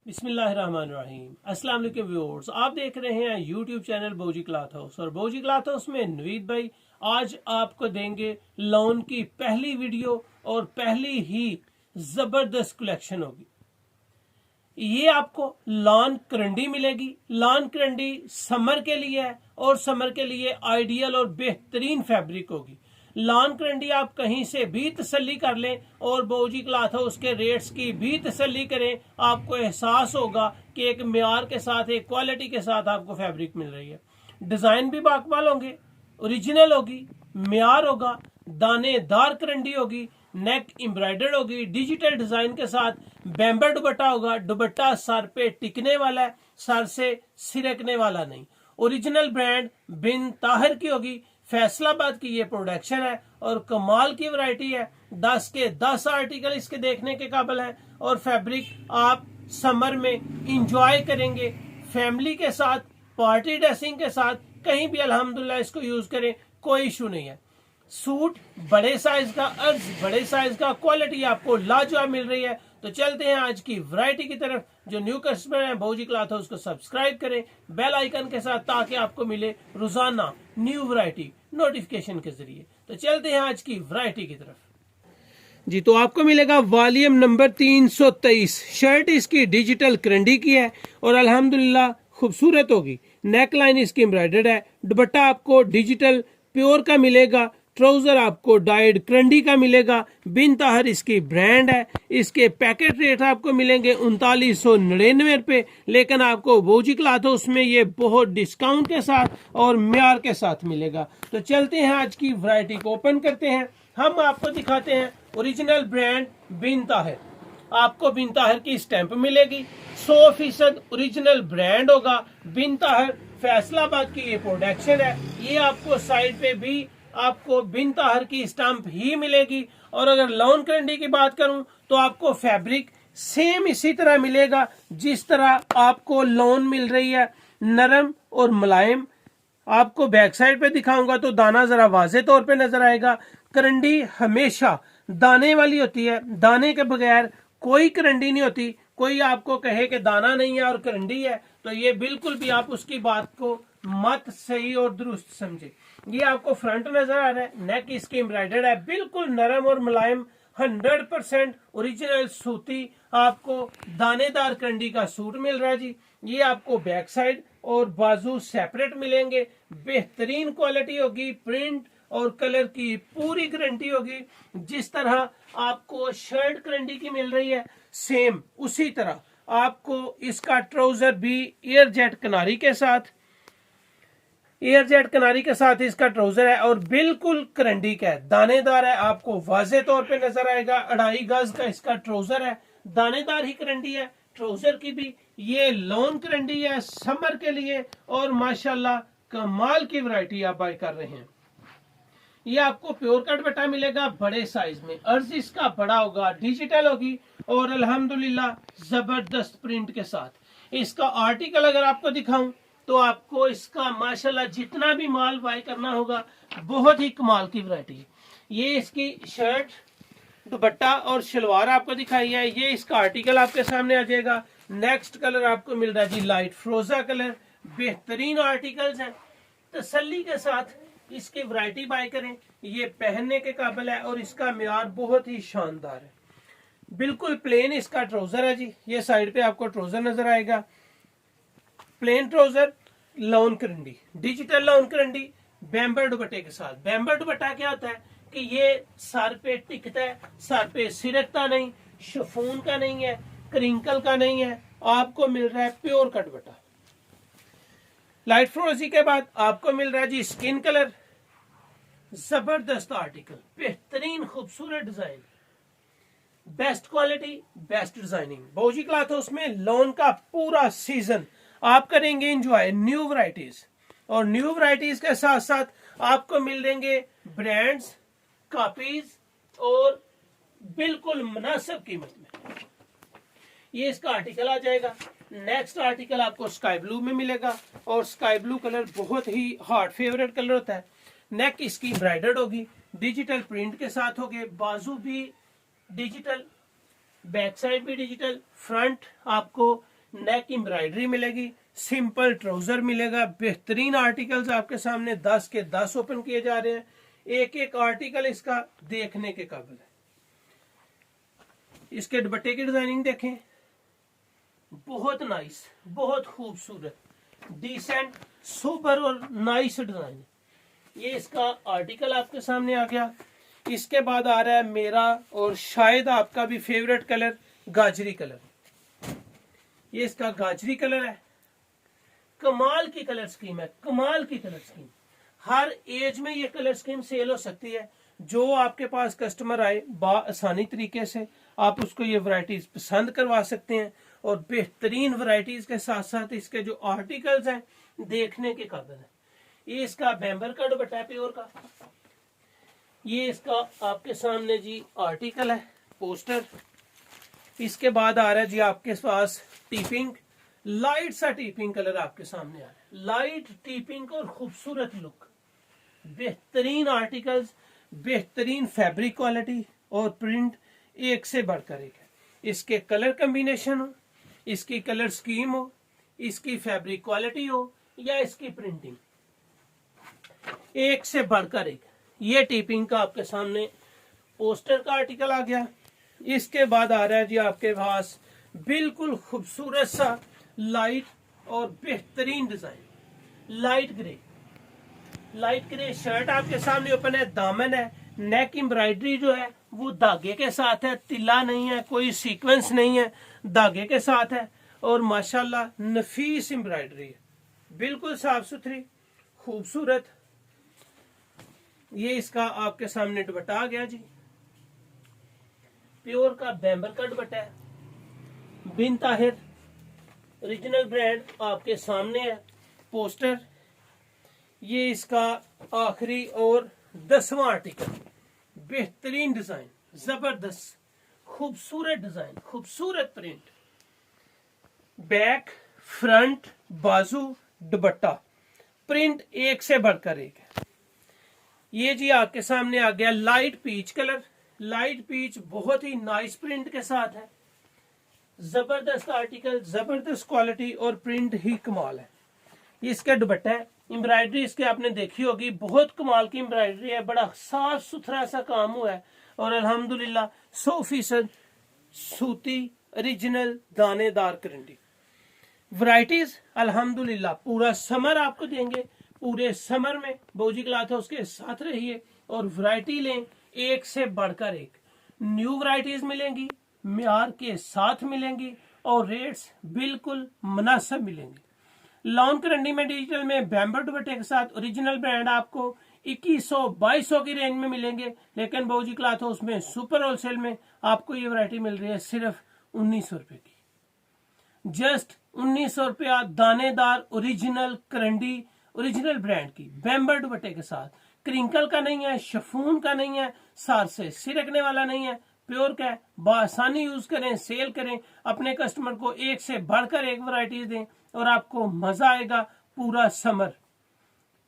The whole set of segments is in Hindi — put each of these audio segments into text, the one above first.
बिस्मिल्लाहिर्रहमानिर्रहीम। अस्सलाम वालेकुम व्यूअर्स, आप देख रहे हैं यूट्यूब चैनल बोजी क्लॉथ हाउस और बोजी क्लॉथ हाउस में नवीद भाई आज आपको देंगे लॉन की पहली वीडियो और पहली ही जबरदस्त कलेक्शन होगी। ये आपको लॉन करंडी मिलेगी। लॉन करंडी समर के लिए है और समर के लिए आइडियल और बेहतरीन फैब्रिक होगी। लॉन करंडी आप कहीं से भी तसल्ली कर लें और बोजी क्लॉथ हाउस के रेट्स की भी तसल्ली करें, आपको एहसास होगा कि एक म्यार के साथ, एक क्वालिटी के साथ आपको फैब्रिक मिल रही है। डिजाइन भी बाकमाल होंगे, ओरिजिनल होगी, म्यार होगा, दानेदार करंडी होगी, नेक एम्ब्रॉयडर्ड होगी, डिजिटल डिजाइन के साथ बैम्बर दुपट्टा होगा। दुपट्टा सर पे टिकने वाला है, सर से सिरकने वाला नहीं। ओरिजिनल ब्रांड बिन ताहिर की होगी। फैसलाबाद की ये प्रोडक्शन है और कमाल की वैरायटी है। 10 के 10 आर्टिकल इसके देखने के काबिल हैं और फैब्रिक आप समर में इंजॉय करेंगे फैमिली के साथ, पार्टी ड्रेसिंग के साथ, कहीं भी अल्हम्दुलिल्लाह इसको यूज करें, कोई इशू नहीं है। सूट बड़े साइज का, अर्ज बड़े साइज का, क्वालिटी आपको लाजवाब मिल रही है। तो चलते हैं आज की वैरायटी की तरफ। जो न्यू कस्टमर है बोजी क्लॉथ हाउस को सब्सक्राइब करें बेल आइकन के साथ, ताकि आपको मिले रोजाना न्यू वैरायटी नोटिफिकेशन के जरिए। तो चलते हैं आज की वैरायटी की तरफ जी। तो आपको मिलेगा वॉल्यूम नंबर 323। शर्ट इसकी डिजिटल करंडी की है और अल्हम्दुलिल्लाह खूबसूरत होगी। नेक लाइन इसकी एम्ब्रॉयडर्ड है। दुपट्टा आपको डिजिटल प्योर का मिलेगा। ट्राउजर आपको डाइड करंडी का मिलेगा। बिन ताहर इसकी ब्रांड है। इसके पैकेट रेट आपको मिलेंगे 3999 रुपए, लेकिन आपको बोजी क्लॉथ हाउस में ये बहुत डिस्काउंट के साथ और म्यार के साथ मिलेगा। तो चलते हैं आज की वैरायटी को ओपन करते हैं। हम आपको दिखाते हैं ओरिजिनल ब्रांड बिन ताहर। आपको बिन ताहर की स्टैंप मिलेगी। 100% ओरिजिनल ब्रांड होगा बिन ताहर। फैसलाबाद की ये प्रोडक्शन है। ये आपको साइड पे भी आपको बिन ताहर की स्टैंप ही मिलेगी। और अगर लॉन करंडी की बात करूं तो आपको फैब्रिक सेम इसी तरह मिलेगा जिस तरह आपको लॉन मिल रही है, नरम और मुलायम। आपको बैक साइड पे दिखाऊंगा तो दाना जरा वाजे तौर पे नजर आएगा। करंडी हमेशा दाने वाली होती है, दाने के बगैर कोई करंडी नहीं होती। कोई आपको कहे कि दाना नहीं है और करंडी है तो ये बिल्कुल भी आप उसकी बात को मत सही और दुरुस्त समझे। ये आपको फ्रंट नजर आ रहा है। नेक इसकी एम्ब्रॉयडर्ड है, बिल्कुल नरम और मुलायम। 100% ओरिजिनल सूती आपको दानेदार करंडी का सूट मिल रहा है जी। ये आपको बैक साइड और बाजू सेपरेट मिलेंगे। बेहतरीन क्वालिटी होगी। प्रिंट और कलर की पूरी गारंटी होगी। जिस तरह आपको शर्ट करंडी की मिल रही है, सेम उसी तरह आपको इसका ट्राउजर भी एयर जेट किनारी के साथ, एयर जेट किनारी के साथ इसका ट्राउजर है और बिल्कुल करंडी का है, दानेदार है। आपको वाजे तौर पे नजर आएगा। 2.5 गज का इसका ट्राउजर है, दानेदार ही करंडी है। ट्राउजर की भी ये लॉन करंडी है समर के लिए और माशाल्लाह कमाल की वैरायटी आप बाय कर रहे हैं। ये आपको प्योर कट दुपट्टा मिलेगा बड़े साइज में। अर्ज इसका बड़ा होगा, डिजिटल होगी और अल्हम्दुलिल्लाह जबरदस्त प्रिंट के साथ। इसका आर्टिकल अगर आपको दिखाऊं तो आपको इसका माशाल्लाह जितना भी माल बाय करना होगा, बहुत ही कमाल की वैरायटी है। ये इसकी शर्ट, दुपट्टा और शलवार आपको दिखाई है। ये इसका आर्टिकल आपके सामने आ जाएगा। नेक्स्ट कलर आपको मिल रहा है जी लाइट फ्रोजा कलर। बेहतरीन आर्टिकल्स हैं, तसल्ली के साथ इसकी वैरायटी बाय करें। ये पहनने के काबिल है और इसका म्यार बहुत ही शानदार है। बिल्कुल प्लेन इसका ट्राउजर है जी। ये साइड पे आपको ट्राउजर नजर आएगा, प्लेन ट्राउजर, लॉन करंडी, डिजिटल लॉन करंडी, बैम्बर दुपट्टे के साथ। बैम्बर दुपट्टा क्या होता है कि ये सर पे टिकता है, सर पे सिरकता नहीं, शिफॉन का नहीं है, क्रिंकल का नहीं है। आपको मिल रहा है प्योर कट दुपट्टा। लाइट फ्रोजी के बाद आपको मिल रहा है जी स्किन कलर। जबरदस्त आर्टिकल, बेहतरीन खूबसूरत design, best quality, best designing. बोजी क्लॉथ हाउस में लॉन का पूरा सीजन आप करेंगे एंजॉय न्यू वैरायटीज और न्यू वैरायटीज के साथ साथ आपको मिल देंगे ब्रांड्स, कॉपीज और बिल्कुल मुनासिब कीमत में। ये इसका आर्टिकल आ जाएगा। नेक्स्ट आर्टिकल आपको स्काई ब्लू में मिलेगा और स्काई ब्लू कलर बहुत ही हार्ड फेवरेट कलर होता है। नेक इसकी एम्ब्रॉयडर्ड होगी, डिजिटल प्रिंट के साथ होगे। बाजू भी डिजिटल, बैक साइड भी डिजिटल, फ्रंट आपको नेक एम्ब्रॉयडरी मिलेगी, सिंपल ट्राउजर मिलेगा। बेहतरीन आर्टिकल्स आपके सामने 10 के 10 ओपन किए जा रहे हैं। एक एक आर्टिकल इसका देखने के काबिल है। इसके दुपट्टे की डिजाइनिंग देखें, बहुत नाइस, बहुत खूबसूरत, डिसेंट, सुपर और नाइस डिजाइन। ये इसका आर्टिकल आपके सामने आ गया। इसके बाद आ रहा है मेरा और शायद आपका भी फेवरेट कलर, गाजरी कलर। ये इसका गाजरी कलर है। कमाल की कलर स्कीम है, कमाल की कलर स्कीम। हर एज में ये कलर स्कीम सेल हो सकती है। जो आपके पास कस्टमर आए आसानी तरीके से आप उसको ये वैरायटीज पसंद करवा सकते हैं। और बेहतरीन वैरायटीज के साथ साथ इसके जो आर्टिकल्स हैं देखने के काबिल है। ये इसका बैम्बर का दुपट्टा है प्योर का। ये इसका आपके सामने जी आर्टिकल है, पोस्टर। इसके बाद आ रहा है जी आपके पास टीपिंग, लाइट सा टीपिंग कलर आपके सामने आ रहा है। लाइट टीपिंग और खूबसूरत लुक, बेहतरीन आर्टिकल्स, बेहतरीन फैब्रिक क्वालिटी और प्रिंट एक से बढ़कर एक है। इसके कलर कॉम्बिनेशन हो, इसकी कलर स्कीम हो, इसकी फैब्रिक क्वालिटी हो या इसकी प्रिंटिंग, एक से बढ़कर एक। ये टीपिंग का आपके सामने पोस्टर का आर्टिकल आ गया। इसके बाद आ रहा है जी आपके पास बिल्कुल खूबसूरत सा लाइट और बेहतरीन design, light grey. Light grey shirt आपके सामने ओपन है, दामन है, नेक एम्ब्रॉयडरी जो है वो धागे के साथ है, तिल्ला नहीं है, कोई सीक्वेंस नहीं है, धागे के साथ है। और माशाल्लाह नफीस एम्ब्रॉयडरी है, बिल्कुल साफ सुथरी, खूबसूरत। ये इसका आपके सामने दुपट्टा आ गया जी, प्योर का बैम्बर का दुपट्टा है, बिन ताहिर ओरिजिनल ब्रांड आपके सामने है। पोस्टर, ये इसका आखिरी और 10वां आर्टिकल। बेहतरीन डिजाइन, जबरदस्त, खूबसूरत डिजाइन, खूबसूरत प्रिंट, बैक, फ्रंट, बाजू, दुपट्टा, प्रिंट एक से बढ़कर एक है। ये जी आपके सामने आ गया light peach colour. Light peach बहुत ही नाइस प्रिंट के साथ है, जबरदस्त आर्टिकल, जबरदस्त क्वालिटी और प्रिंट ही कमाल है। इसका दुपट्टा है, एम्ब्रॉयडरी इसके आपने देखी होगी, बहुत कमाल की एम्ब्रॉयडरी है, बड़ा साफ सुथरा सा काम हुआ है। और अल्हम्दुलिल्लाह 100% सूती ओरिजिनल दानेदार करंडी वैरायटीज अल्हम्दुलिल्लाह पूरा समर आपको देंगे। पूरे समर में बोजी क्लॉथ हाउस के साथ रहिए और वैरायटी लें, एक से बढ़कर एक। न्यू वैरायटीज मिलेंगी, म्यार के साथ मिलेंगी और रेट्स बिल्कुल मुनासिब मिलेंगे। लॉन करंडी में डिजिटल में बैम्बर दुपट्टे के साथ ओरिजिनल ब्रांड आपको 2100-2200 की रेंज में मिलेंगे। लेकिन बोजी क्लॉथ हाउस में सुपर होलसेल में आपको ये वैरायटी मिल रही है सिर्फ 1900 रुपए की। जस्ट 1900 रुपया दानेदार ओरिजिनल करंडी ओरिजिनल ब्रांड की बैम्बर दुपट्टे के साथ। क्रिंकल का नहीं है, शफून का नहीं है, सार से सिरकने वाला नहीं है, प्योर का है। बआसानी यूज करें, सेल करें, अपने कस्टमर को एक से बढ़कर एक वैरायटी दें और आपको मजा आएगा पूरा समर।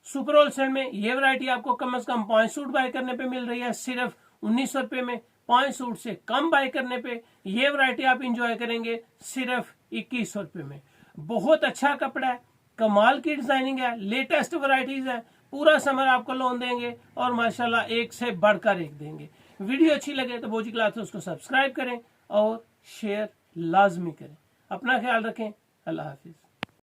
सुपर होलसेल में ये वैरायटी आपको कम से कम 5 सूट बाय करने पे मिल रही है सिर्फ 1900 रुपए में। 5 सूट से कम बाय करने पे ये वैरायटी आप इंजॉय करेंगे सिर्फ 2100 रुपए में। बहुत अच्छा कपड़ा है, कमाल की डिजाइनिंग है, लेटेस्ट वैरायटीज है। पूरा समर आपको लोन देंगे और माशाल्लाह एक से बढ़कर एक देंगे। वीडियो अच्छी लगे तो बोजी क्लॉथ हाउस को सब्सक्राइब करें और शेयर लाजमी करें। अपना ख्याल रखें। अल्लाह हाफिज।